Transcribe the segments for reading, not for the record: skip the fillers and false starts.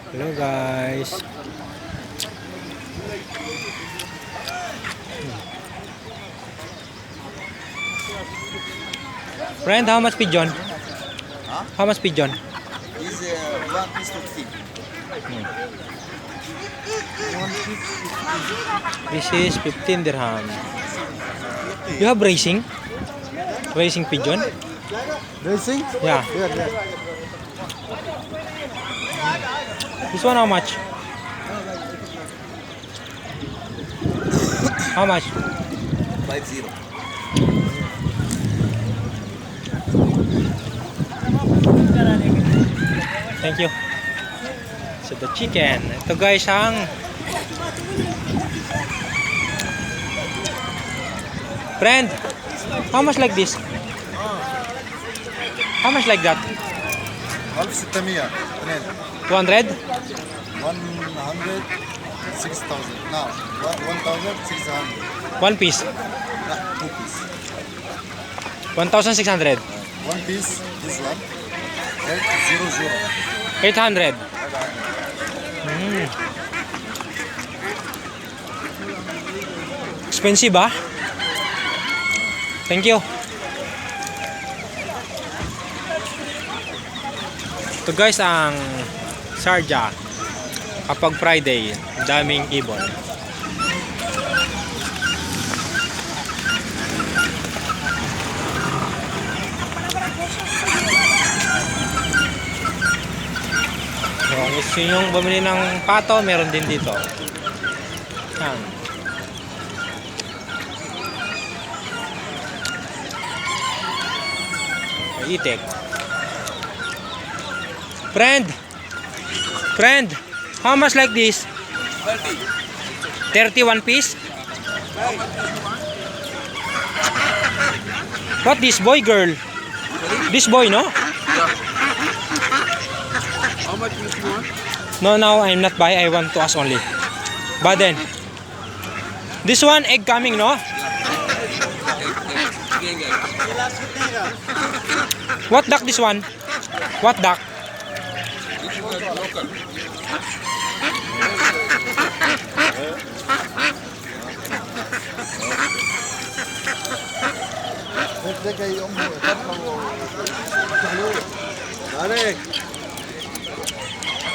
Hello guys. Friend, how much pigeon? Huh? How much pigeon? Is one piece 50. This is 15 dirham. You have racing? Racing pigeon? Racing? Yeah. Here, here. This one how much? How much? 50. Thank you. So the chicken. Ito guys ang friend. How much like this? How much like that? 1600. 200? 100. 6,000. Now, 1,600. One piece. Two piece. 1,600. One piece, this one. 800. 800. Expensive ah? Thank you. Ito guys ang Sharjah. Kapag Friday, daming ibon. Kung gusto nyo bumili ng pato, meron din dito. Yan. Itik. Friend, how much like this? 31 piece? What this boy, girl? This boy, no? How much you want? No, now I'm not buy. I want to ask only. But then, this one egg coming, no? What duck this one? What duck?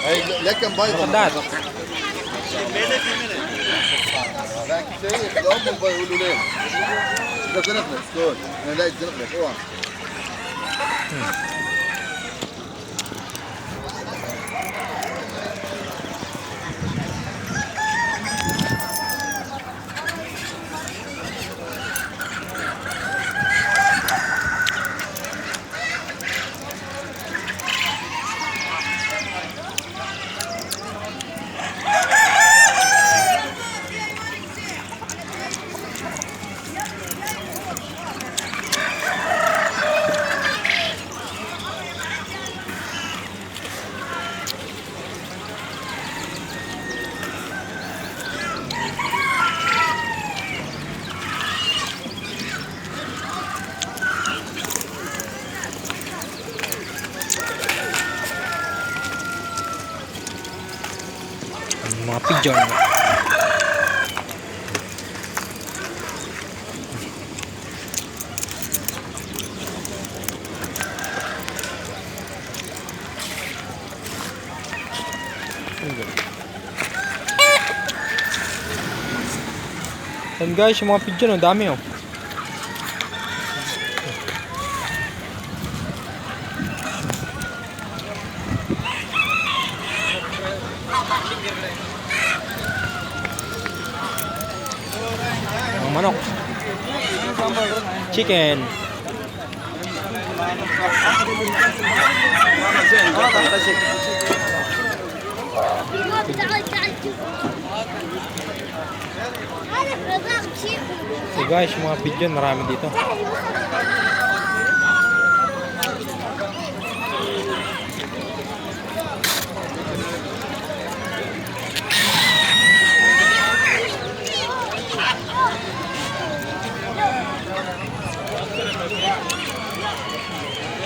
Hey, lekker Look buiten. at that. Lekker tegen, ik loop nog bij Hululim. Dat is het net, goed. En dat is het net, hoor. Mga pigeon. And guys, yung mga pigeon, ang dami oh. Ang manok. Chicken. So guys, yung mga pigeon, marami dito.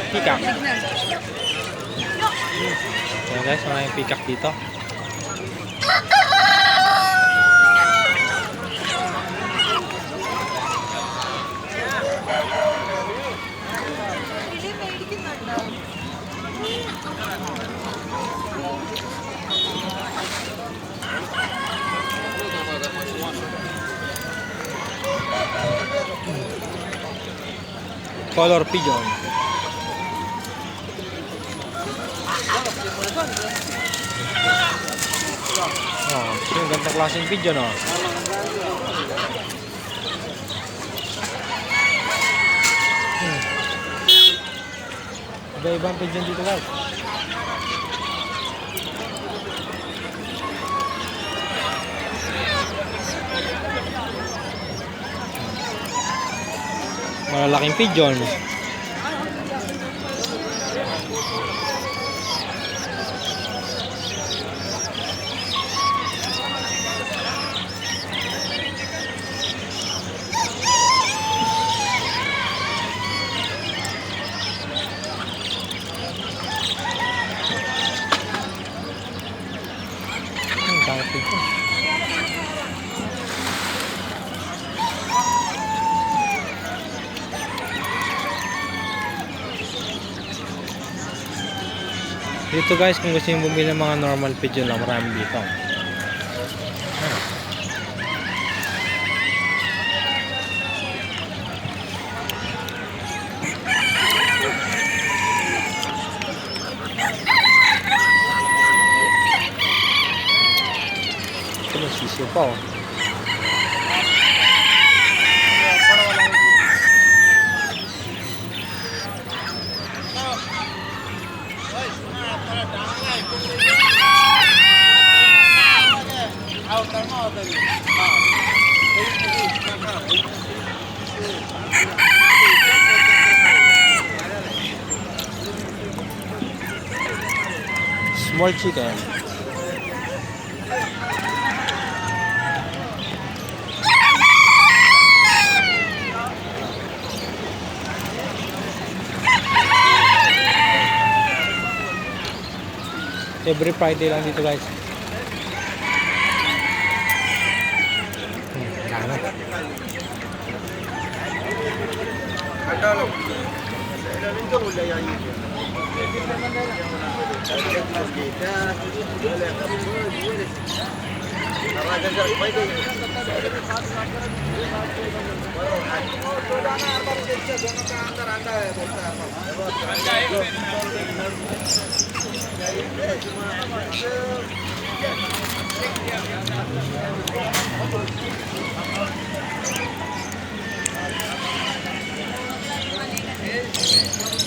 Peacock. Ayan guys, maraming peacock dito. Color pigeon. Oh, yung ganda klaseng pigeon oh. Iba-ibang pigeon dito guys. Malalaking pigeon. Dami pigeon. Dito guys, kung gusto nyo bumili ng mga normal pigeon lang, marami dito. Ito may sisiyo pa oh. Small chicken. Every Friday lang dito guys.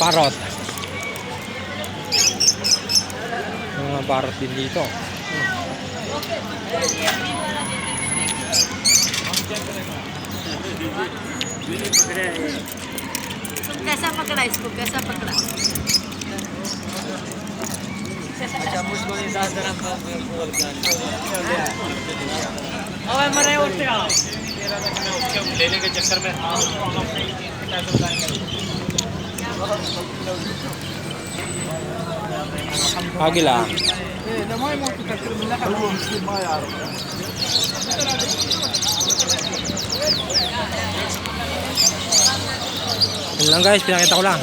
Parrot. May mga parrot din dito. कैसा पकड़ा इसको कैसा पकड़ा लेने के चक्कर में Agila. Yun lang guys, pinakita ko lang.